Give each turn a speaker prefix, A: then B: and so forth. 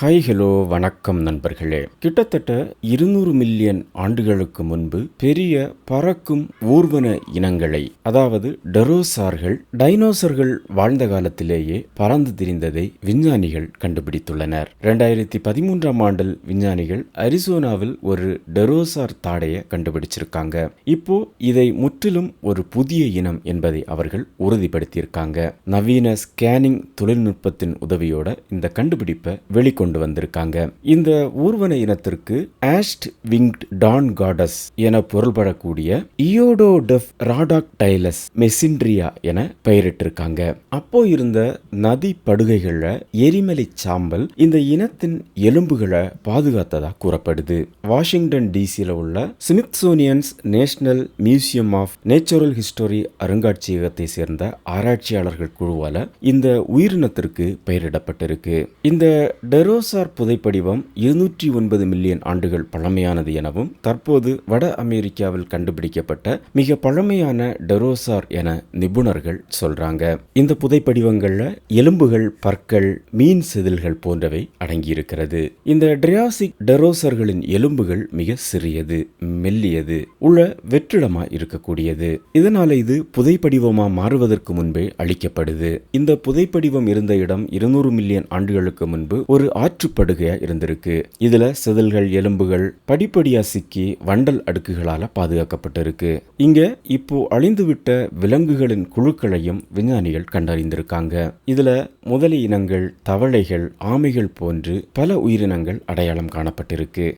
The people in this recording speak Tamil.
A: ஹாய் ஹலோ வணக்கம் நண்பர்களே. கிட்டத்தட்ட 200 மில்லியன் ஆண்டுகளுக்கு முன்பு பெரிய பறக்கும் ஊர்வன இனங்களை, அதாவது டெரோசார்கள், டைனோசர்கள் வாழ்ந்த காலத்திலேயே பறந்து திரிந்ததை விஞ்ஞானிகள் கண்டுபிடித்துள்ளனர். 2013ஆம் ஆண்டில் விஞ்ஞானிகள் அரிசோனாவில் ஒரு டெரோசார் தாடையை கண்டுபிடிச்சிருக்காங்க. இப்போ இதை முற்றிலும் ஒரு புதிய இனம் என்பதை அவர்கள் உறுதிப்படுத்தியிருக்காங்க. நவீன ஸ்கேனிங் தொழில்நுட்பத்தின் உதவியோட இந்த கண்டுபிடிப்பை வெளிக்கொண்டு வந்திருக்காங்க. இந்த ஊர்வன இனத்திற்கு ஆஸ்ட் விங்ட் டான் காடஸ் என பொருள்படக்கூடிய இயோடோடெஃப் ராடாக்டைலஸ் மெசின்ட்ரியா என பெயரிட்டிருக்காங்க. அப்போ இருந்த நதி படுகைகள்ல எரிமலை சாம்பல் இந்த இனத்தின் எலும்புகளை பாதுகாத்ததா கூறப்படுது. வாஷிங்டன் டிசியில் உள்ள Smithsonian's national museum of natural history அருங்காட்சியகத்தை சேர்ந்த ஆராய்ச்சியாளர்கள் குழுவால இந்த உயிரினத்திற்கு பெயரிடப்பட்டிருக்கு. இந்த டெரோசார் புதைப்படிவம் 209 மில்லியன் ஆண்டுகள் பழமையானது எனவும் தற்போது வட அமெரிக்காவில் கண்டுபிடிக்கப்பட்ட மிக பழமையான டெரோசார் என நிபுணர்கள் சொல்றாங்க. இந்த புதைப்படிவங்கள்ல எலும்புகள், பற்கள், மீன் செதில்கள் போன்றவை அடங்கியிருக்கிறது. இந்த ட்ரையாசிக் டெரோசர்களின் எலும்புகள் மிக சிறியது, மெல்லியது, உள்ள வெற்றிடமா இருக்கக்கூடியது. இதனால இது புதைப்படிவமா மாறுவதற்கு முன்பே அழிக்கப்படுது. இந்த புதைப்படிவம் இருந்த இடம் 200 மில்லியன் ஆண்டுகளுக்கு முன்பு ஒரு ஆற்றுப்படுகையா இருந்திருக்கு. இதுல செதில்கள், எலும்புகள் படிப்படியா சிக்கி வண்டல் அடுக்குகளால பாதுகாக்கப்பட்டிருக்கு. இங்க இப்போ அழிந்துவிட்ட விலங்குகளின் குழுக்களையும் விஞ்ஞானிகள் கண்டறிந்திருக்காங்க. இதுல முதலை இனங்கள், தவளைகள், ஆமைகள் போன்று பல உயிரினங்கள் அடையாளம் காணப்பட்டிருக்கு.